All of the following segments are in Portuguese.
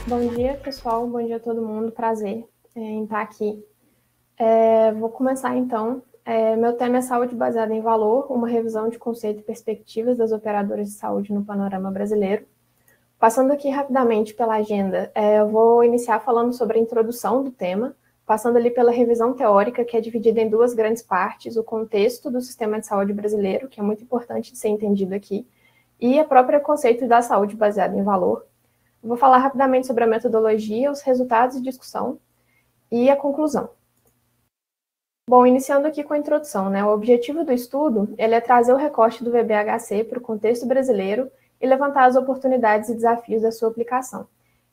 Bom dia, pessoal. Bom dia a todo mundo. Prazer em estar aqui. Vou começar, então. Meu tema é saúde baseada em valor, uma revisão de conceito e perspectivas das operadoras de saúde no panorama brasileiro. Passando aqui rapidamente pela agenda, eu vou iniciar falando sobre a introdução do tema, passando ali pela revisão teórica, que é dividida em duas grandes partes, o contexto do sistema de saúde brasileiro, que é muito importante de ser entendido aqui, e o próprio conceito da saúde baseada em valor. Vou falar rapidamente sobre a metodologia, os resultados de discussão e a conclusão. Bom, iniciando aqui com a introdução, né? O objetivo do estudo é trazer o recorte do VBHC para o contexto brasileiro e levantar as oportunidades e desafios da sua aplicação.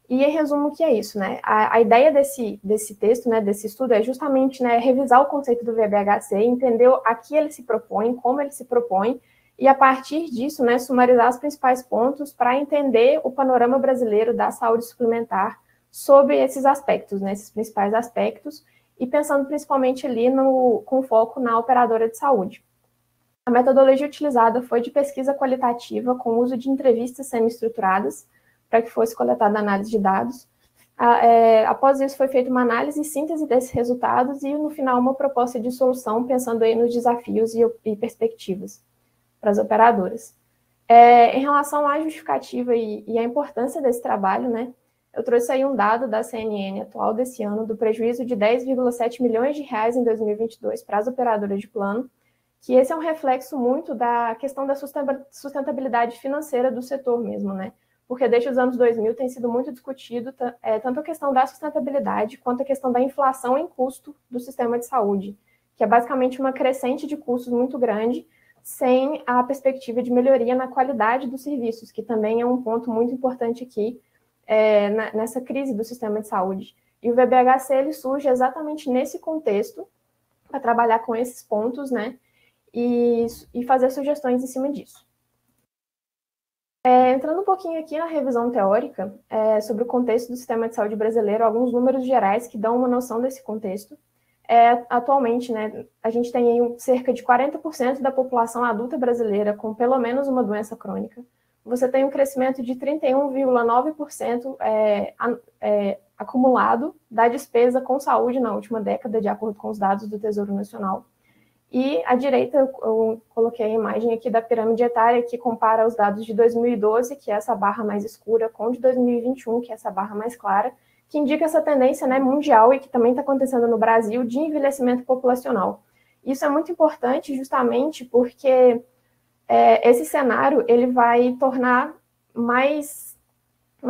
E, em resumo, o que é isso, né? A ideia desse texto, né, desse estudo, é justamente, né, revisar o conceito do VBHC, entender a que ele se propõe, como ele se propõe, e, a partir disso, né, sumarizar os principais pontos para entender o panorama brasileiro da saúde suplementar sobre esses aspectos, né, esses principais aspectos, e pensando principalmente ali com foco na operadora de saúde. A metodologia utilizada foi de pesquisa qualitativa com uso de entrevistas semi-estruturadas para que fosse coletada análise de dados. Após isso, foi feita uma análise e síntese desses resultados e, no final, uma proposta de solução pensando aí nos desafios e perspectivas para as operadoras. Em relação à justificativa e à importância desse trabalho, né, eu trouxe aí um dado da CNN atual desse ano, do prejuízo de 10,7 milhões de reais em 2022 para as operadoras de plano, que esse é um reflexo muito da questão da sustentabilidade financeira do setor mesmo, né? Porque desde os anos 2000 tem sido muito discutido tanto a questão da sustentabilidade quanto a questão da inflação em custo do sistema de saúde, que é basicamente uma crescente de custos muito grande, sem a perspectiva de melhoria na qualidade dos serviços, que também é um ponto muito importante aqui nessa crise do sistema de saúde. E o VBHC ele surge exatamente nesse contexto, para trabalhar com esses pontos, né, e fazer sugestões em cima disso. Entrando um pouquinho aqui na revisão teórica, sobre o contexto do sistema de saúde brasileiro, alguns números gerais que dão uma noção desse contexto. Atualmente, né, a gente tem aí cerca de 40% da população adulta brasileira com pelo menos uma doença crônica. Você tem um crescimento de 31,9% acumulado da despesa com saúde na última década, de acordo com os dados do Tesouro Nacional. E à direita eu coloquei a imagem aqui da pirâmide etária, que compara os dados de 2012, que é essa barra mais escura, com de 2021, que é essa barra mais clara, que indica essa tendência, né, mundial e que também está acontecendo no Brasil de envelhecimento populacional. Isso é muito importante justamente porque esse cenário ele vai tornar mais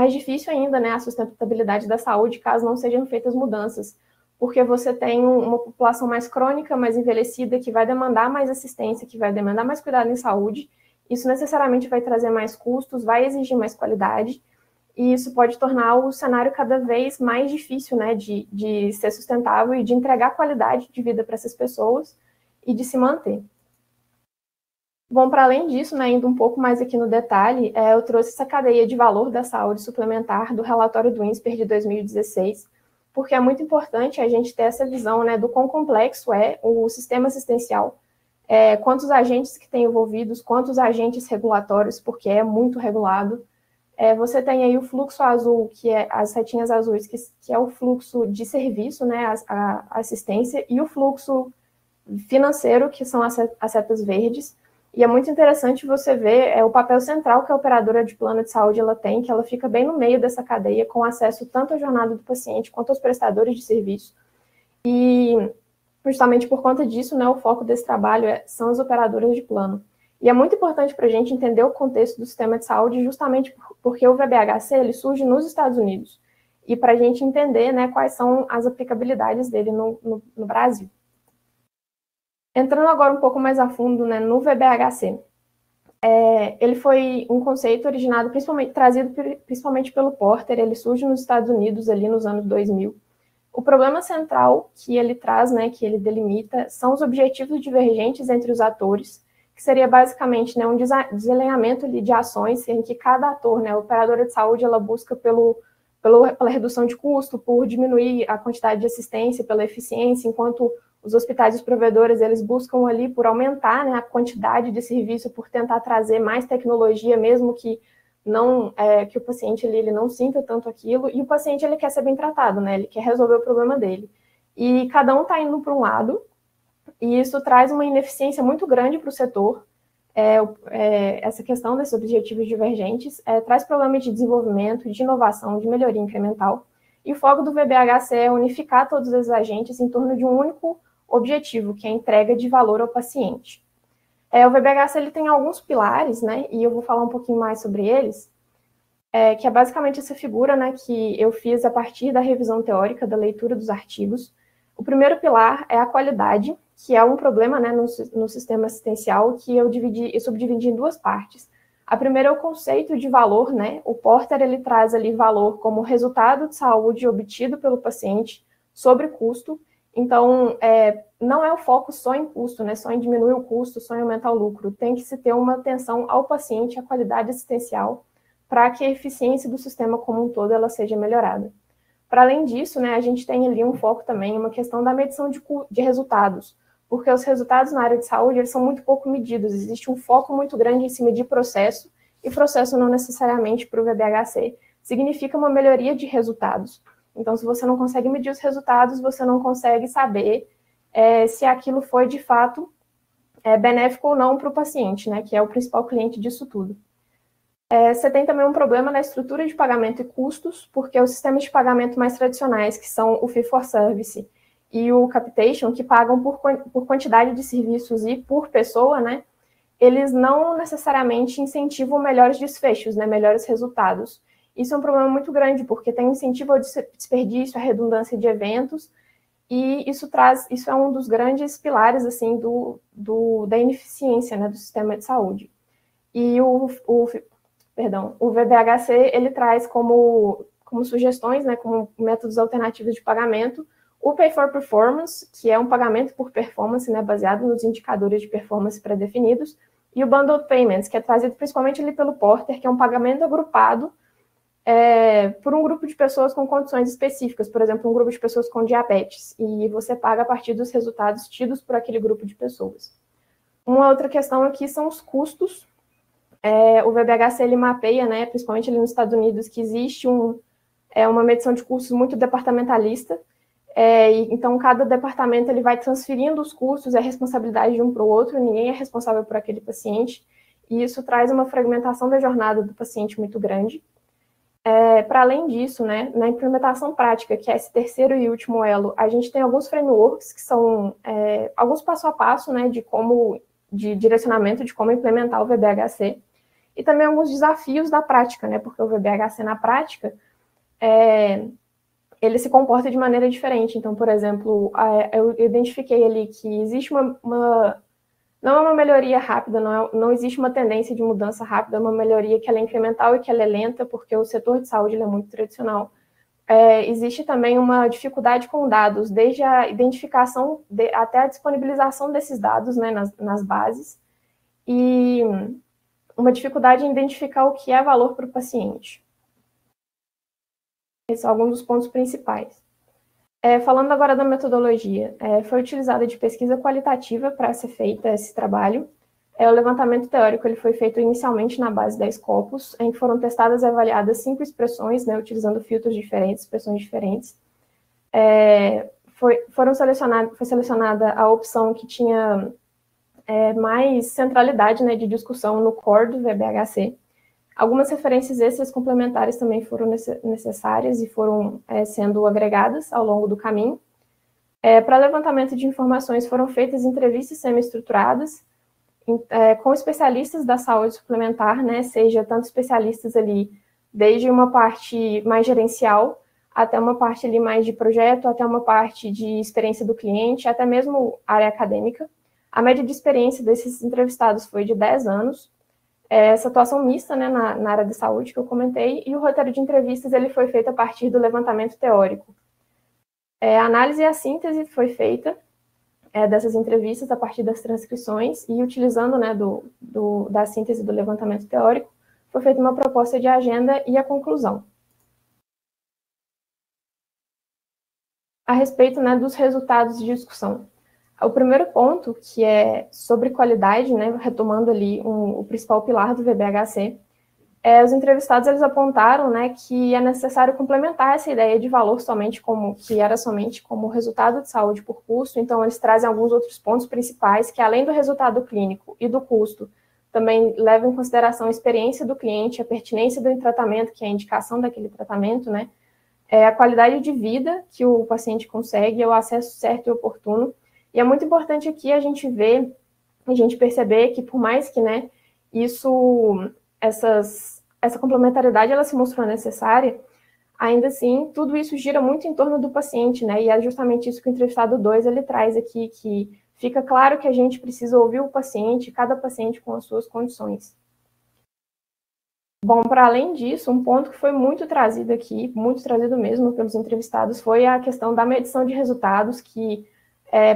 difícil ainda, né, a sustentabilidade da saúde caso não sejam feitas mudanças, porque você tem uma população mais crônica, mais envelhecida, que vai demandar mais assistência, que vai demandar mais cuidado em saúde. Isso necessariamente vai trazer mais custos, vai exigir mais qualidade, e isso pode tornar o cenário cada vez mais difícil, né, de ser sustentável e de entregar qualidade de vida para essas pessoas e de se manter. Bom, para além disso, né, indo um pouco mais aqui no detalhe, eu trouxe essa cadeia de valor da saúde suplementar do relatório do INSPER de 2016, porque é muito importante a gente ter essa visão, né, do quão complexo é o sistema assistencial, quantos agentes que tem envolvidos, quantos agentes regulatórios, porque é muito regulado. Você tem aí o fluxo azul, que é as setinhas azuis, que é o fluxo de serviço, né, a assistência, e o fluxo financeiro, que são as setas verdes. E é muito interessante você ver o papel central que a operadora de plano de saúde ela tem, que ela fica bem no meio dessa cadeia, com acesso tanto à jornada do paciente quanto aos prestadores de serviço. E justamente por conta disso, né, o foco desse trabalho são as operadoras de plano. E é muito importante para a gente entender o contexto do sistema de saúde, justamente porque o VBHC ele surge nos Estados Unidos. E para a gente entender, né, quais são as aplicabilidades dele no Brasil. Entrando agora um pouco mais a fundo, né, no VBHC. Ele foi um conceito trazido principalmente pelo Porter, ele surge nos Estados Unidos ali nos anos 2000. O problema central que ele traz, né, que ele delimita, são os objetivos divergentes entre os atores, que seria basicamente, né, um desalinhamento de ações em que cada ator, né, a operadora de saúde, ela busca pelo pela redução de custo, por diminuir a quantidade de assistência, pela eficiência, enquanto os hospitais e os provedores, eles buscam ali por aumentar, né, a quantidade de serviço, por tentar trazer mais tecnologia, mesmo que não que o paciente ele não sinta tanto aquilo, e o paciente ele quer ser bem tratado, né, ele quer resolver o problema dele. E cada um está indo para um lado, e isso traz uma ineficiência muito grande para o setor. Essa questão desses objetivos divergentes traz problemas de desenvolvimento, de inovação, de melhoria incremental. E o foco do VBHC é unificar todos esses agentes em torno de um único objetivo, que é a entrega de valor ao paciente. O VBHC ele tem alguns pilares, né, e eu vou falar um pouquinho mais sobre eles, que é basicamente essa figura, né, que eu fiz a partir da revisão teórica, da leitura dos artigos. O primeiro pilar é a qualidade, que é um problema, né, no sistema assistencial, que eu subdividi em duas partes. A primeira é o conceito de valor, né? O Porter ele traz ali valor como resultado de saúde obtido pelo paciente sobre custo. Então, não é o foco só em custo, né? Só em diminuir o custo, só em aumentar o lucro. Tem que se ter uma atenção ao paciente, à qualidade assistencial, para que a eficiência do sistema como um todo ela seja melhorada. Para além disso, né, a gente tem ali um foco também, uma questão da medição de resultados, porque os resultados na área de saúde eles são muito pouco medidos, existe um foco muito grande em se medir processo, e processo não necessariamente para o VBHC significa uma melhoria de resultados. Então, se você não consegue medir os resultados, você não consegue saber se aquilo foi, de fato, benéfico ou não para o paciente, né, que é o principal cliente disso tudo. Você tem também um problema na estrutura de pagamento e custos, porque os sistemas de pagamento mais tradicionais, que são o fee-for-service e o capitation, que pagam por quantidade de serviços e por pessoa, né, eles não necessariamente incentivam melhores desfechos, né, melhores resultados. Isso é um problema muito grande, porque tem incentivo ao desperdício, à redundância de eventos, e isso é um dos grandes pilares assim, da ineficiência, né, do sistema de saúde. E o VBHC, ele traz como sugestões, né, como métodos alternativos de pagamento, o Pay for Performance, que é um pagamento por performance, né, baseado nos indicadores de performance pré-definidos, e o Bundled Payments, que é trazido principalmente ali pelo Porter, que é um pagamento agrupado por um grupo de pessoas com condições específicas, por exemplo, um grupo de pessoas com diabetes, e você paga a partir dos resultados tidos por aquele grupo de pessoas. Uma outra questão aqui são os custos. O VBHC ele mapeia, né, principalmente ali nos Estados Unidos, que existe uma medição de custos muito departamentalista, então cada departamento ele vai transferindo os custos e a responsabilidade de um para o outro, ninguém é responsável por aquele paciente, e isso traz uma fragmentação da jornada do paciente muito grande. Para além disso, né, na implementação prática, que é esse terceiro e último elo, a gente tem alguns frameworks que são alguns passo a passo, né, de direcionamento de como implementar o VBHC, e também alguns desafios da prática, né, porque o VBHC na prática, ele se comporta de maneira diferente. Então, por exemplo, eu identifiquei ali que existe não é uma melhoria rápida, não existe uma tendência de mudança rápida, é uma melhoria que ela é incremental e que ela é lenta, porque o setor de saúde ele é muito tradicional. Existe também uma dificuldade com dados, desde a identificação até a disponibilização desses dados, né, nas bases, e uma dificuldade em identificar o que é valor para o paciente. Esses são alguns dos pontos principais. Falando agora da metodologia, foi utilizada de pesquisa qualitativa para ser feita esse trabalho. O levantamento teórico ele foi feito inicialmente na base da Scopus, em que foram testadas e avaliadas 5 expressões, né, utilizando filtros diferentes, expressões diferentes. Foi selecionada a opção que tinha mais centralidade, né, de discussão no core do VBHC. Algumas referências extras complementares também foram necessárias e foram sendo agregadas ao longo do caminho. Para levantamento de informações foram feitas entrevistas semi-estruturadas com especialistas da saúde suplementar, né, seja tanto especialistas ali desde uma parte mais gerencial até uma parte ali mais de projeto, até uma parte de experiência do cliente, até mesmo área acadêmica. A média de experiência desses entrevistados foi de 10 anos. Essa atuação mista, né, na área de saúde que eu comentei, e o roteiro de entrevistas ele foi feito a partir do levantamento teórico. A análise e a síntese foi feita dessas entrevistas a partir das transcrições e utilizando, né, da síntese do levantamento teórico, foi feita uma proposta de agenda e a conclusão. a respeito, né, dos resultados de discussão. O primeiro ponto, que é sobre qualidade, né, retomando ali o principal pilar do VBHC, os entrevistados eles apontaram, né, que é necessário complementar essa ideia de valor somente como resultado de saúde por custo. Então, eles trazem alguns outros pontos principais que, além do resultado clínico e do custo, também levam em consideração a experiência do cliente, a pertinência do tratamento, que é a indicação daquele tratamento, né, a qualidade de vida que o paciente consegue, o acesso certo e oportuno. E é muito importante aqui a gente ver, a gente perceber que, por mais que, né, essa complementariedade ela se mostrou necessária, ainda assim, tudo isso gira muito em torno do paciente, né? E é justamente isso que o entrevistado 2 ele traz aqui, que fica claro que a gente precisa ouvir o paciente, cada paciente com as suas condições. Bom, para além disso, um ponto que foi muito trazido aqui, muito trazido mesmo pelos entrevistados, foi a questão da medição de resultados, que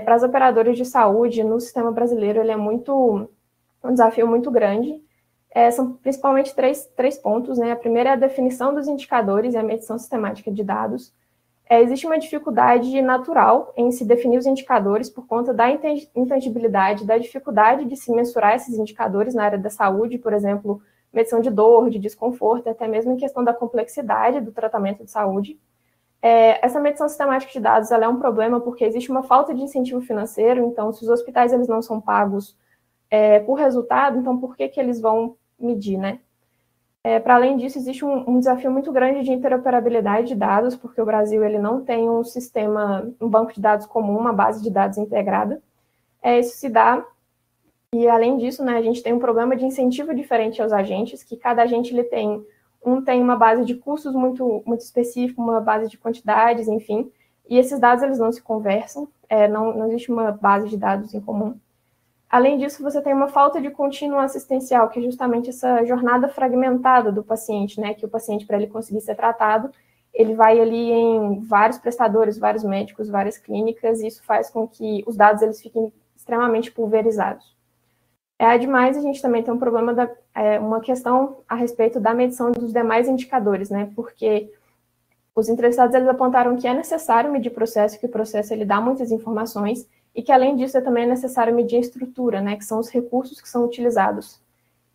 para as operadoras de saúde no sistema brasileiro ele é um desafio muito grande. São principalmente três pontos, né? A primeira é a definição dos indicadores e a medição sistemática de dados. Existe uma dificuldade natural em se definir os indicadores por conta da intangibilidade, da dificuldade de se mensurar esses indicadores na área da saúde, por exemplo, medição de dor, de desconforto, até mesmo em questão da complexidade do tratamento de saúde. Essa medição sistemática de dados ela é um problema porque existe uma falta de incentivo financeiro, então se os hospitais eles não são pagos por resultado, então por que eles vão medir, né? Para além disso, existe um desafio muito grande de interoperabilidade de dados, porque o Brasil ele não tem um banco de dados comum, uma base de dados integrada. Isso se dá, e além disso, né, a gente tem um problema de incentivo diferente aos agentes, que cada agente ele tem uma base de custos muito, muito específica, uma base de quantidades, enfim, e esses dados eles não se conversam, não existe uma base de dados em comum. Além disso, você tem uma falta de contínuo assistencial, que é justamente essa jornada fragmentada do paciente, né? Que o paciente, para ele conseguir ser tratado, ele vai ali em vários prestadores, vários médicos, várias clínicas, e isso faz com que os dados eles fiquem extremamente pulverizados. Ademais, a gente também tem um problema, uma questão a respeito da medição dos demais indicadores, né? Porque os entrevistados eles apontaram que é necessário medir processo, que o processo ele dá muitas informações, e que, além disso, também é necessário medir a estrutura, né, que são os recursos que são utilizados.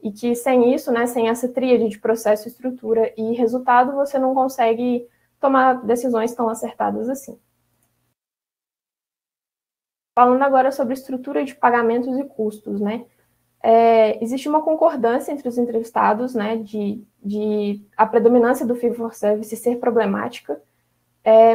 E que, sem isso, né, sem essa tríade de processo, estrutura e resultado, você não consegue tomar decisões tão acertadas assim. Falando agora sobre estrutura de pagamentos e custos, né, existe uma concordância entre os entrevistados, né, de a predominância do fee-for-service ser problemática,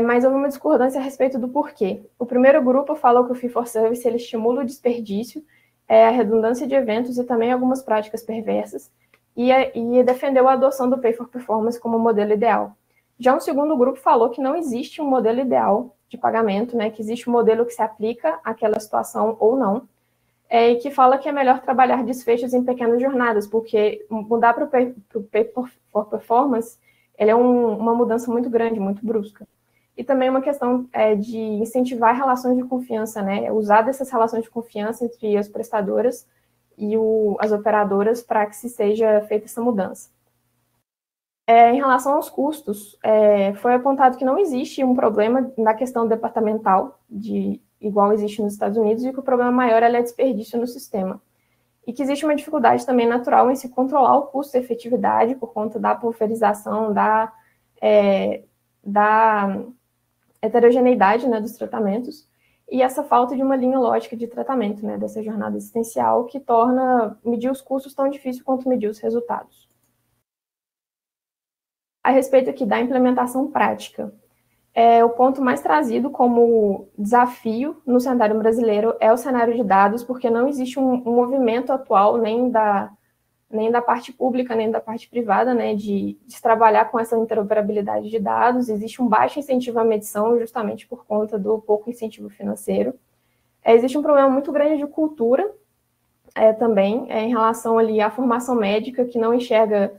mas houve uma discordância a respeito do porquê. O primeiro grupo falou que o fee-for-service ele estimula o desperdício, a redundância de eventos e também algumas práticas perversas, e defendeu a adoção do pay-for-performance como modelo ideal. Já um segundo grupo falou que não existe um modelo ideal de pagamento, né, que existe um modelo que se aplica àquela situação ou não, e que fala que é melhor trabalhar desfechos em pequenas jornadas, porque mudar para o pay-for-performance ele é uma mudança muito grande, muito brusca. E também uma questão de incentivar relações de confiança, né? Usar dessas relações de confiança entre as prestadoras e as operadoras para que se seja feita essa mudança. Em relação aos custos, foi apontado que não existe um problema na questão departamental, igual existe nos Estados Unidos, e que o problema maior é desperdício no sistema. E que existe uma dificuldade também natural em se controlar o custo e efetividade por conta da pulverização, da heterogeneidade, né, dos tratamentos, e essa falta de uma linha lógica de tratamento, né, dessa jornada assistencial, que torna medir os custos tão difícil quanto medir os resultados. A respeito aqui da implementação prática, o ponto mais trazido como desafio no cenário brasileiro é o cenário de dados, porque não existe um movimento atual, nem da parte pública, nem da parte privada, né, de trabalhar com essa interoperabilidade de dados. Existe um baixo incentivo à medição, justamente por conta do pouco incentivo financeiro. Existe um problema muito grande de cultura, também, em relação ali à formação médica, que não enxerga,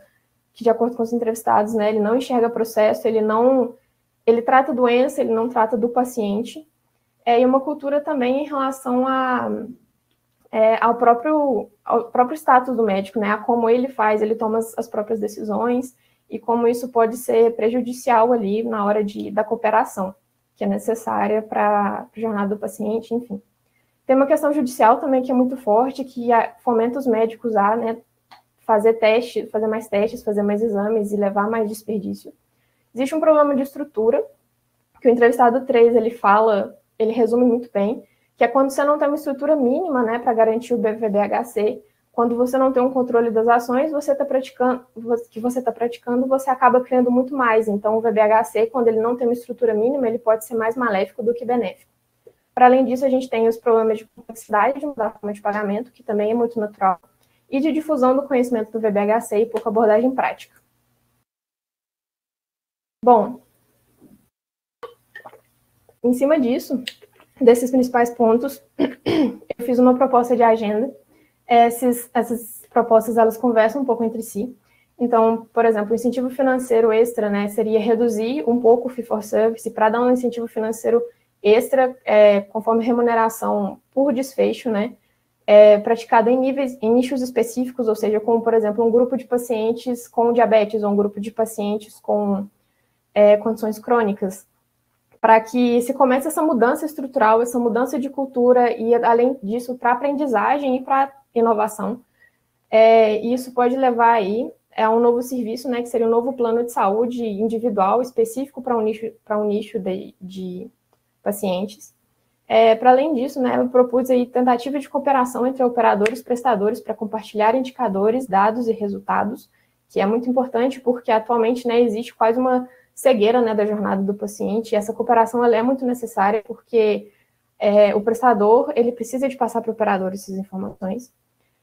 que de acordo com os entrevistados, né, ele não enxerga processo, ele trata a doença, ele não trata do paciente. E uma cultura também em relação ao próprio status do médico, né? A como ele toma as próprias decisões e como isso pode ser prejudicial ali na hora da cooperação. que é necessária para a jornada do paciente, enfim. Tem uma questão judicial também que é muito forte, que fomenta os médicos a, né, fazer mais testes, fazer mais exames e levar mais desperdício. Existe um problema de estrutura, que o entrevistado 3, ele resume muito bem, que é quando você não tem uma estrutura mínima, né, para garantir o VBHC, quando você não tem um controle das ações você está praticando, você acaba criando muito mais. Então, o VBHC, quando ele não tem uma estrutura mínima, ele pode ser mais maléfico do que benéfico. Para além disso, a gente tem os problemas de complexidade da forma de pagamento, que também é muito natural, e de difusão do conhecimento do VBHC e pouca abordagem prática. Bom, em cima disso, desses principais pontos, eu fiz uma proposta de agenda. Essas propostas, elas conversam um pouco entre si. Então, por exemplo, o incentivo financeiro extra, né, seria reduzir um pouco o fee for service para dar um incentivo financeiro extra, conforme remuneração por desfecho, né, praticada em nichos específicos, ou seja, como, por exemplo, um grupo de pacientes com diabetes ou um grupo de pacientes com condições crônicas, para que se comece essa mudança estrutural, essa mudança de cultura e, além disso, para aprendizagem e para inovação. E isso pode levar aí a um novo serviço, né, que seria um novo plano de saúde individual específico para um nicho de pacientes. Para além disso, né, eu propus aí tentativa de cooperação entre operadores e prestadores para compartilhar indicadores, dados e resultados, que é muito importante porque atualmente, né, existe quase uma cegueira, né, da jornada do paciente, e essa cooperação ela é muito necessária porque o prestador ele precisa de passar para o operador essas informações.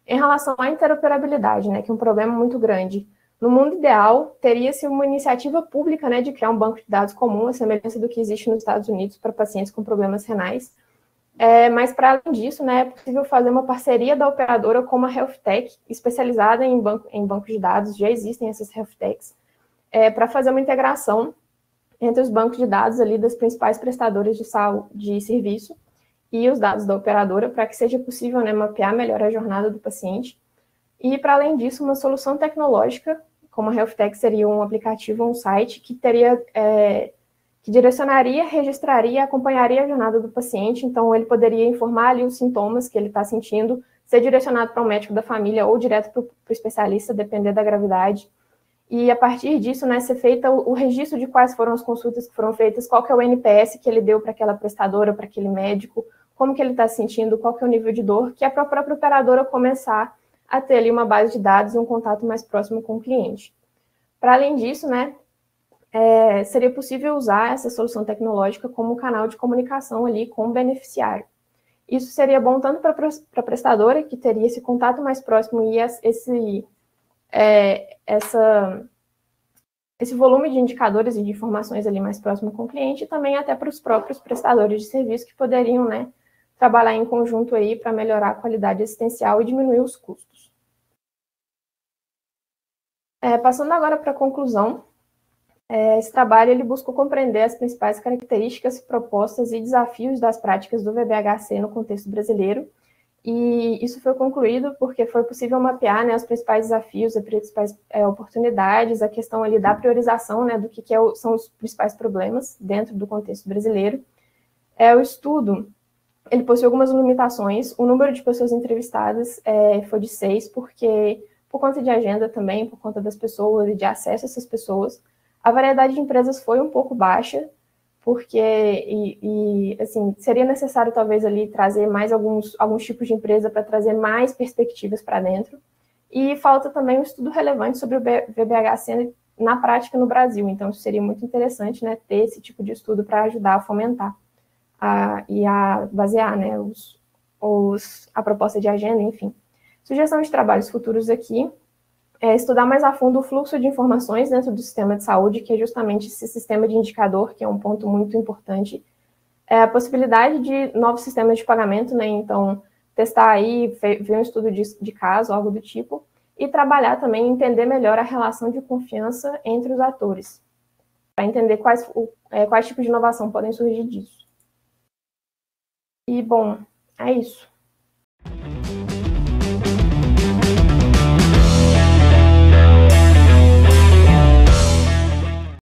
Em relação à interoperabilidade, né, que é um problema muito grande, no mundo ideal, teria-se uma iniciativa pública, né, de criar um banco de dados comum, a semelhança do que existe nos Estados Unidos para pacientes com problemas renais. Mas, para além disso, né, é possível fazer uma parceria da operadora com uma health tech especializada em banco de dados, já existem essas health techs, para fazer uma integração entre os bancos de dados ali das principais prestadoras de serviço e os dados da operadora, para que seja possível, né, mapear melhor a jornada do paciente. E, para além disso, uma solução tecnológica, como a Health Tech seria um aplicativo, um site, que direcionaria, registraria e acompanharia a jornada do paciente. Então, ele poderia informar ali os sintomas que ele está sentindo, ser direcionado para um médico da família ou direto para o especialista, depender da gravidade. E, a partir disso, né, ser feita o registro de quais foram as consultas que foram feitas, qual que é o NPS que ele deu para aquela prestadora, para aquele médico, como que ele está sentindo, qual que é o nível de dor, que é para a própria operadora começar a ter ali uma base de dados e um contato mais próximo com o cliente. Para além disso, né, seria possível usar essa solução tecnológica como canal de comunicação ali com o beneficiário. Isso seria bom tanto para a prestadora, que teria esse contato mais próximo e esse volume de indicadores e de informações ali mais próximo com o cliente, e também até para os próprios prestadores de serviço que poderiam, né, trabalhar em conjunto aí para melhorar a qualidade assistencial e diminuir os custos. Passando agora para a conclusão, esse trabalho ele buscou compreender as principais características, propostas e desafios das práticas do VBHC no contexto brasileiro, e isso foi concluído porque foi possível mapear, né, os principais desafios, as principais oportunidades, a questão ali da priorização, né, do que são os principais problemas dentro do contexto brasileiro. O estudo ele possui algumas limitações. O número de pessoas entrevistadas foi de 6, porque por conta de agenda também, por conta das pessoas e de acesso a essas pessoas, a variedade de empresas foi um pouco baixa, porque assim, seria necessário talvez ali trazer mais alguns tipos de empresa para trazer mais perspectivas para dentro. E falta também um estudo relevante sobre o VBHC na prática no Brasil. Então, isso seria muito interessante, né, ter esse tipo de estudo para ajudar a fomentar e a basear, né, a proposta de agenda, enfim. Sugestão de trabalhos futuros aqui é estudar mais a fundo o fluxo de informações dentro do sistema de saúde, que é justamente esse sistema de indicador, que é um ponto muito importante. A possibilidade de novos sistemas de pagamento, né, então testar aí, ver um estudo de caso, algo do tipo, e trabalhar também, entender melhor a relação de confiança entre os atores, para entender quais tipos de inovação podem surgir disso. E, bom, é isso.